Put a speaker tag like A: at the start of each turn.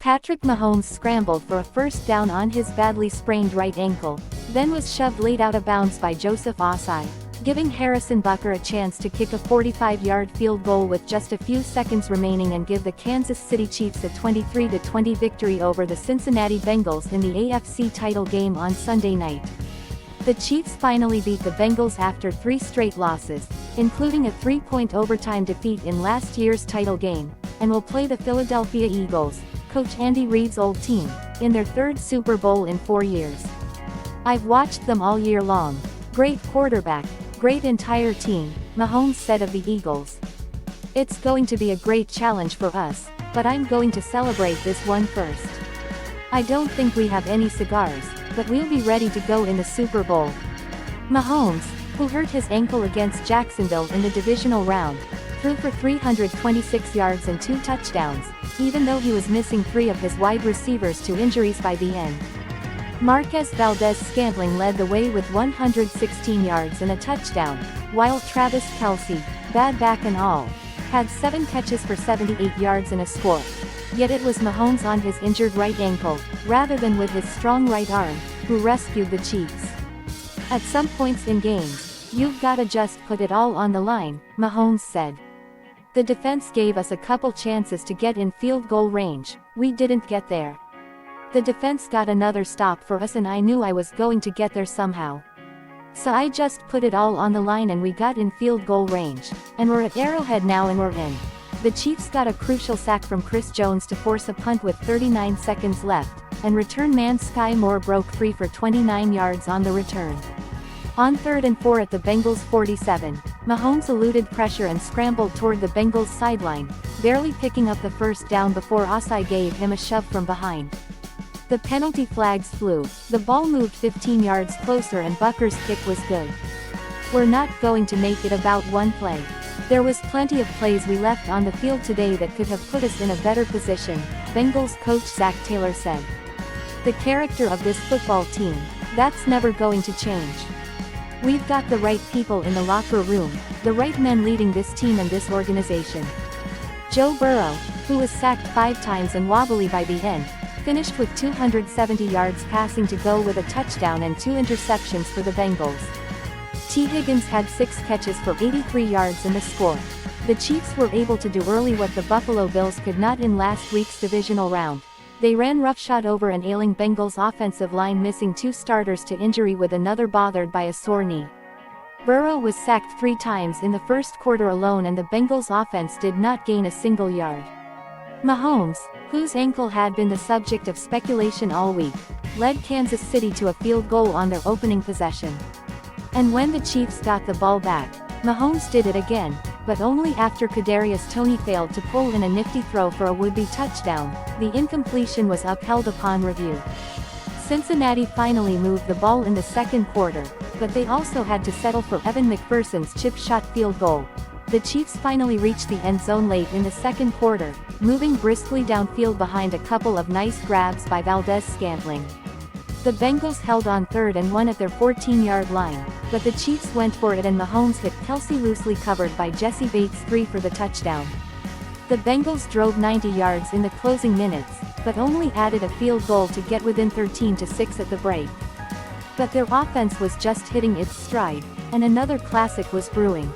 A: Patrick Mahomes scrambled for a first down on his badly sprained right ankle, then was shoved late out of bounds by Joseph Ossai, giving Harrison Butker a chance to kick a 45-yard field goal with just a few seconds remaining and give the Kansas City Chiefs a 23-20 victory over the Cincinnati Bengals in the AFC title game on Sunday night. The Chiefs finally beat the Bengals after 3 straight losses, including a 3-point overtime defeat in last year's title game, and will play the Philadelphia Eagles, Coach Andy Reid's old team, in their 3rd Super Bowl in 4 years. "I've watched them all year long. Great quarterback, great entire team," Mahomes said of the Eagles. "It's going to be a great challenge for us, but I'm going to celebrate this one first. I don't think we have any cigars, but we'll be ready to go in the Super Bowl." Mahomes, who hurt his ankle against Jacksonville in the divisional round, threw for 326 yards and 2 touchdowns, even though he was missing 3 of his wide receivers to injuries by the end. Marquez Valdes-Scantling led the way with 116 yards and a touchdown, while Travis Kelce, bad back and all, had 7 catches for 78 yards and a score. Yet it was Mahomes on his injured right ankle, rather than with his strong right arm, who rescued the Chiefs. "At some points in games, you've gotta just put it all on the line," Mahomes said. "The defense gave us a couple chances to get in field goal range, we didn't get there. The defense got another stop for us and I knew I was going to get there somehow. So I just put it all on the line and we got in field goal range, and we're at Arrowhead now and we're in." The Chiefs got a crucial sack from Chris Jones to force a punt with 39 seconds left, and return man Sky Moore broke free for 29 yards on the return. On 3rd and 4 at the Bengals' 47, Mahomes eluded pressure and scrambled toward the Bengals' sideline, barely picking up the first down before Ossai gave him a shove from behind. The penalty flags flew, the ball moved 15 yards closer and Butker's kick was good. "We're not going to make it about one play. There was plenty of plays we left on the field today that could have put us in a better position," Bengals coach Zach Taylor said. "The character of this football team, that's never going to change. We've got the right people in the locker room, the right men leading this team and this organization." Joe Burrow, who was sacked 5 times and wobbly by the end, finished with 270 yards passing to go with a touchdown and 2 interceptions for the Bengals. T. Higgins had 6 catches for 83 yards in the score. The Chiefs were able to do early what the Buffalo Bills could not in last week's divisional round. They ran roughshod over an ailing Bengals offensive line, missing 2 starters to injury with another bothered by a sore knee. Burrow was sacked 3 times in the first quarter alone and the Bengals offense did not gain a single yard. Mahomes, whose ankle had been the subject of speculation all week, led Kansas City to a field goal on their opening possession. And when the Chiefs got the ball back, Mahomes did it again, but only after Kadarius Toney failed to pull in a nifty throw for a would-be touchdown. The incompletion was upheld upon review. Cincinnati finally moved the ball in the second quarter, but they also had to settle for Evan McPherson's chip shot field goal. The Chiefs finally reached the end zone late in the second quarter, moving briskly downfield behind a couple of nice grabs by Valdes-Scantling. The Bengals held on 3rd and 1 at their 14-yard line, but the Chiefs went for it and Mahomes hit Kelce loosely covered by Jesse Bates 3 for the touchdown. The Bengals drove 90 yards in the closing minutes, but only added a field goal to get within 13-6 at the break. But their offense was just hitting its stride, and another classic was brewing.